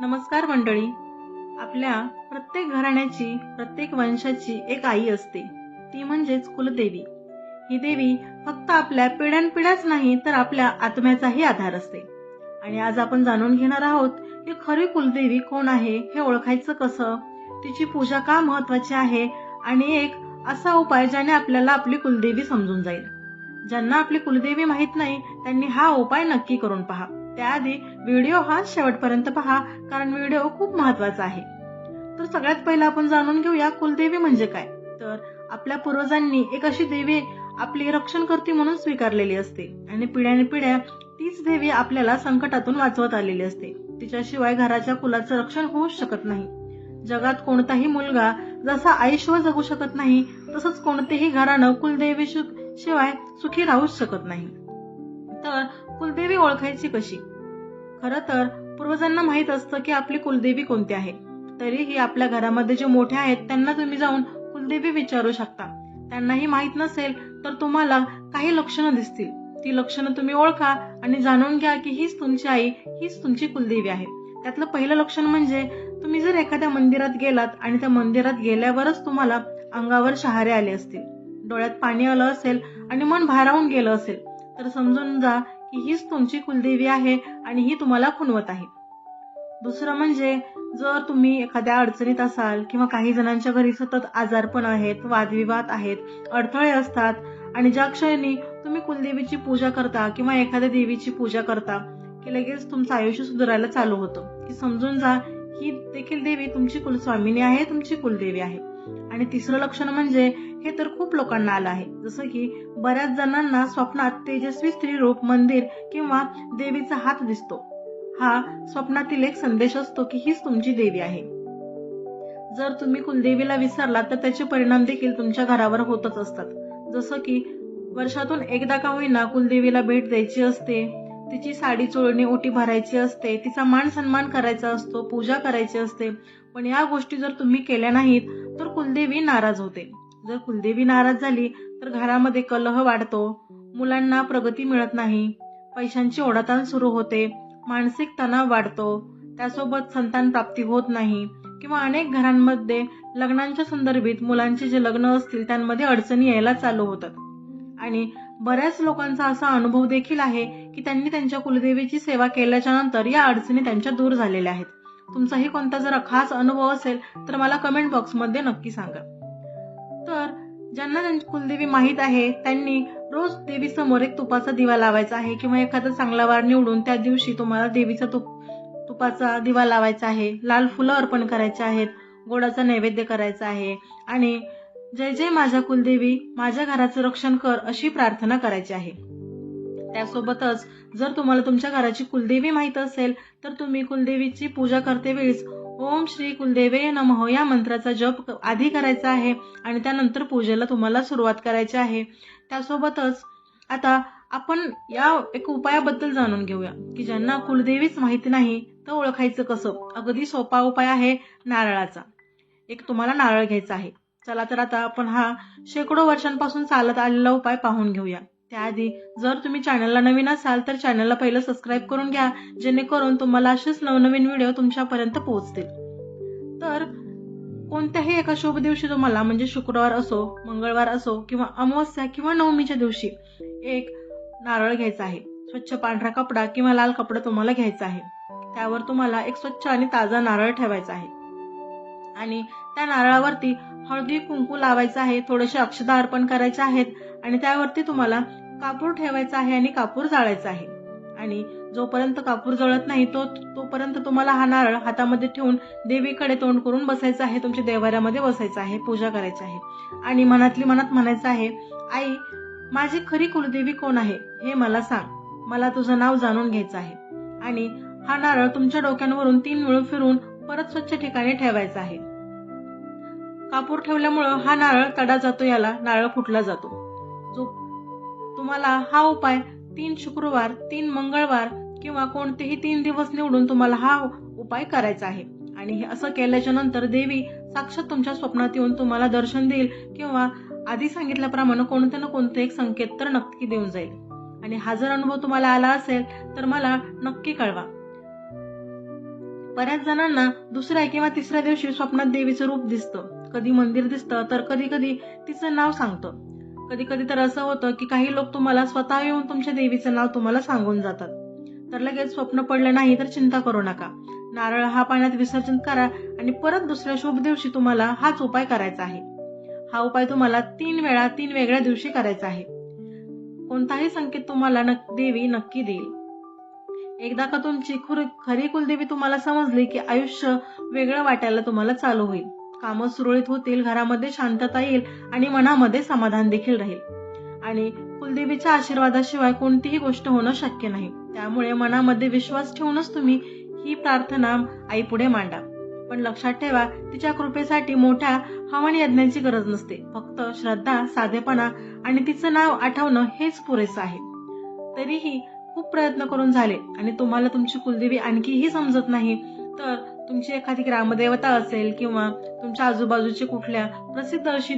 नमस्कार मंडळी. आपल्या प्रत्येक घराण्याची, प्रत्येक वंशाची एक आई असते, ती म्हणजेच कुलदेवी. ही देवी फक्त आपल्या पिढ्यानपिढ्याच नाही तर आपल्या आत्म्याचाही आधार असते. आणि आज आपण जाणून घेणार आहोत की खरी कुलदेवी कोण आहे, हे ओळखायचं कसं, तिची पूजा का महत्वाची आहे आणि एक असा उपाय ज्याने आपल्याला आपली कुलदेवी समजून जाईल. ज्यांना आपली कुलदेवी माहित नाही त्यांनी हा उपाय नक्की करून पहा. त्याआधी व्हिडिओ हा शेवटपर्यंत पहा, कारण व्हिडिओ खूप महत्वाचा आहे. तर सगळ्यात पहिला आपण जाणून घेऊया कुलदेवी म्हणजे काय. तर आपल्या पूर्वजांनी एक अशी देवी आपली रक्षणकर्ती म्हणून स्वीकारलेली असते आणि पिढ्यानपिढ्या तीच देवी आपल्याला संकटातून वाचवत आलेली असते. तिच्याशिवाय घराच्या कुलाचं रक्षण होऊच शकत नाही. जगात कोणताही मुलगा जसा आईशिवाय जगू शकत नाही, तसंच कोणतेही घराणं कुलदेवी शिवाय सुखी राहूच शकत नाही. तर कुलदेवी ओळखायची कशी? खरं तर पूर्वजांना माहित असतं की आपली कुलदेवी कोणती आहे. तरीही आपल्या घरामध्ये जे मोठे आहेत त्यांना तुम्ही जाऊन कुलदेवी विचारू शकता. त्यांनाही माहित नसेल तर तुम्हाला काही लक्षणं दिसतील. ती लक्षणं तुम्ही ओळखा आणि जाणून घ्या की हीच तुमची आई, हीच तुमची कुलदेवी आहे. त्यातलं पहिलं लक्षण म्हणजे तुम्ही जर एखाद्या मंदिरात गेलात आणि त्या मंदिरात गेल्यावरच तुम्हाला अंगावर शहारे आले असतील, डोळ्यात पाणी आलं असेल आणि मन भारावून गेलं असेल, तर समजून जा की हीच तुमची कुलदेवी आहे आणि ही तुम्हाला खुणवत आहे. दुसरं म्हणजे जर तुम्ही एखाद्या अडचणीत असाल किंवा काही जणांच्या घरी सतत आजारपण आहेत, वादविवाद आहेत, अडथळे असतात आणि ज्या क्षणी तुम्ही कुलदेवीची पूजा करता किंवा एखाद्या देवीची पूजा करता की लगेच तुमचं आयुष्य सुधारायला चालू होतं, की समजून जा ही देखील देवी तुमची कुलस्वामिनी आहे, तुमची कुलदेवी आहे. आणि तिसरं लक्षण म्हणजे हे तर खूप लोकांना आलं आहे, जसं की बऱ्याच जणांना स्वप्नात तेजस्वी स्त्री रूप, मंदिर किंवा देवीचा हात दिसतो. हा स्वप्नातील एक संदेश असतो की हीच तुमची देवी आहे. जर तुम्ही कुलदेवीला विसरलात तर त्याचे परिणाम देखील तुमच्या घरावर होतच असतात. जसं की वर्षातून एकदा का होईना कुलदेवीला भेट द्यायची असते, तिची साडी चोळणी ओटी भरायची असते, तिचा मान सन्मान करायचा असतो, पूजा करायची असते. पण या गोष्टी जर तुम्ही केल्या नाहीत तर कुलदेवी नाराज होते. जर कुलदेवी नाराज झाली तर घरामध्ये कलह वाढतो, मुलांना प्रगती मिळत नाही, पैशांची ओढाताण सुरू होते, मानसिक तणाव वाढतो, त्यासोबत संतान प्राप्ती होत नाही किंवा अनेक घरांमध्ये लग्नांच्या संदर्भात मुलांचे जे लग्न असतील त्यांमध्ये अडचणी यायला चालू होतात. आणि बऱ्याच लोकांचा असा अनुभव देखील आहे की त्यांनी त्यांच्या कुलदेवीची सेवा केल्याच्या नंतर या अडचणी त्यांच्या दूर झालेल्या आहेत. तुमचाही कोणता जर खास अनुभव असेल तर मला कमेंट बॉक्समध्ये नक्की सांगा. तर ज्यांना त्यांची कुलदेवी माहीत आहे त्यांनी रोज देवीसमोर एक तुपाचा दिवा लावायचा आहे किंवा एखादा चांगला वार निवडून त्या दिवशी तुम्हाला देवीचा तुपाचा दिवा लावायचा आहे, लाल फुलं अर्पण करायचे आहेत, गोडाचा नैवेद्य करायचा आहे आणि जय जय माझ्या कुलदेवी, माझ्या घराचं रक्षण कर अशी प्रार्थना करायची आहे. त्यासोबतच जर तुम्हाला तुमच्या घराची कुलदेवी माहित असेल तर तुम्ही कुलदेवीची पूजा करते वेळेस ओम श्री कुलदेवे नमः या मंत्राचा जप आधी करायचा आहे आणि त्यानंतर पूजेला तुम्हाला सुरुवात करायची आहे. त्यासोबतच आता आपण या एक उपायाबद्दल जाणून घेऊया की ज्यांना कुलदेवीच माहिती नाही तर ओळखायचं कसं. अगदी सोपा उपाय आहे नारळाचा. एक तुम्हाला नारळ घ्यायचा आहे. चला तर आता आपण हा शेकडो वर्षांपासून चालत आलेला उपाय पाहून घेऊया. त्याआधी जर तुम्ही चॅनलला नवीन असाल तर चॅनलला पहिलं सबस्क्राईब करून घ्या, जेणेकरून तुम्हाला असेच नवनवीन व्हिडिओ तुमच्यापर्यंत पोहोचतील. तर कोणत्याही एका शुभ दिवशी तुम्हाला म्हणजे शुक्रवार असो, मंगळवार असो किंवा अमावस्या किंवा नवमीच्या दिवशी एक नारळ घ्यायचा आहे. स्वच्छ पांढरा कपडा किंवा लाल कपडा तुम्हाला घ्यायचा आहे. त्यावर तुम्हाला एक स्वच्छ आणि ताजा नारळ ठेवायचा आहे आणि त्या नारळावरती हळदी कुंकू लावायचं आहे, थोडेसे अक्षता अर्पण करायचे आहेत आणि त्यावरती तुम्हाला कापूर ठेवायचा आहे आणि कापूर जाळायचा आहे. आणि जोपर्यंत कापूर जळत नाही तोपर्यंत तुम्हाला हा नारळ हातामध्ये ठेवून देवीकडे तोंड करून बसायचं आहे, तुमच्या देवाऱ्यामध्ये बसायचं आहे, पूजा करायची आहे आणि मनातली मनात म्हणायचं आहे, आई माझी खरी कुलदेवी कोण आहे हे मला सांग, मला तुझं नाव जाणून घ्यायचं आहे. आणि हा नारळ तुमच्या डोक्यांवरून 3 वेळा फिरून परत स्वच्छ ठिकाणी ठेवायचा आहे. कापूर ठेवल्यामुळं हा नारळ तडा जातो, याला नारळ फुटला जातो. जो तुम्हाला हा उपाय 3 शुक्रवार, 3 मंगळवार किंवा कोणतेही 3 दिवस निवडून तुम्हाला हा उपाय करायचा आहे. आणि हे असं केल्याच्या नंतर देवी साक्षात तुमच्या स्वप्नात येऊन तुम्हाला दर्शन देईल किंवा आधी सांगितल्याप्रमाणे कोणतं ना कोणतं एक संकेत तर नक्की देऊन जाईल. आणि हा जर अनुभव तुम्हाला आला असेल तर मला नक्की कळवा. बऱ्याच जणांना दुसऱ्या किंवा तिसऱ्या दिवशी स्वप्नात देवीचं रूप दिसतं, कधी मंदिर दिसतं तर कधी कधी तिचं नाव सांगतं. कधी कधी तर असं होतं की काही लोक तुम्हाला स्वतः येऊन तुमच्या देवीचं नाव तुम्हाला सांगून जातात. तर लगेच स्वप्न पडलं नाही तर चिंता करू नका. नारळ हा पाण्यात विसर्जन करा आणि परत दुसऱ्या शुभ दिवशी तुम्हाला हाच उपाय करायचा आहे. हा उपाय तुम्हाला 3 वेळा 3 वेगळ्या दिवशी करायचा आहे. कोणताही संकेत तुम्हाला देवी नक्की देईल. एकदा का तुमची खरी कुलदेवी तुम्हाला समजली की आयुष्य वेगळं वाटायला तुम्हाला चालू होईल. कामं सुरळीत होतील, घरामध्ये शांतता येईल आणि मनामध्ये समाधान देखील राहील. आणि कुलदेवीच्या आशीर्वादाशिवाय कोणतीही गोष्ट होणं शक्य नाही. त्यामुळे मनामध्ये विश्वास ठेवूनच तुम्ही ही प्रार्थना आईपुढे मांडा. पण लक्षात ठेवा, तिच्या कृपेसाठी मोठ्या हवन यज्ञाची गरज नसते. फक्त श्रद्धा, साधेपणा आणि तिचं नाव आठवणं हेच पुरेसं आहे. तरीही खूप प्रयत्न करून झाले आणि तुम्हाला तुमची कुलदेवी आणखीही समजत नाही, तर तुमची एखादी ग्रामदेवता असेल किंवा तुमच्या आजूबाजूची कुठल्या प्रसिद्ध अशी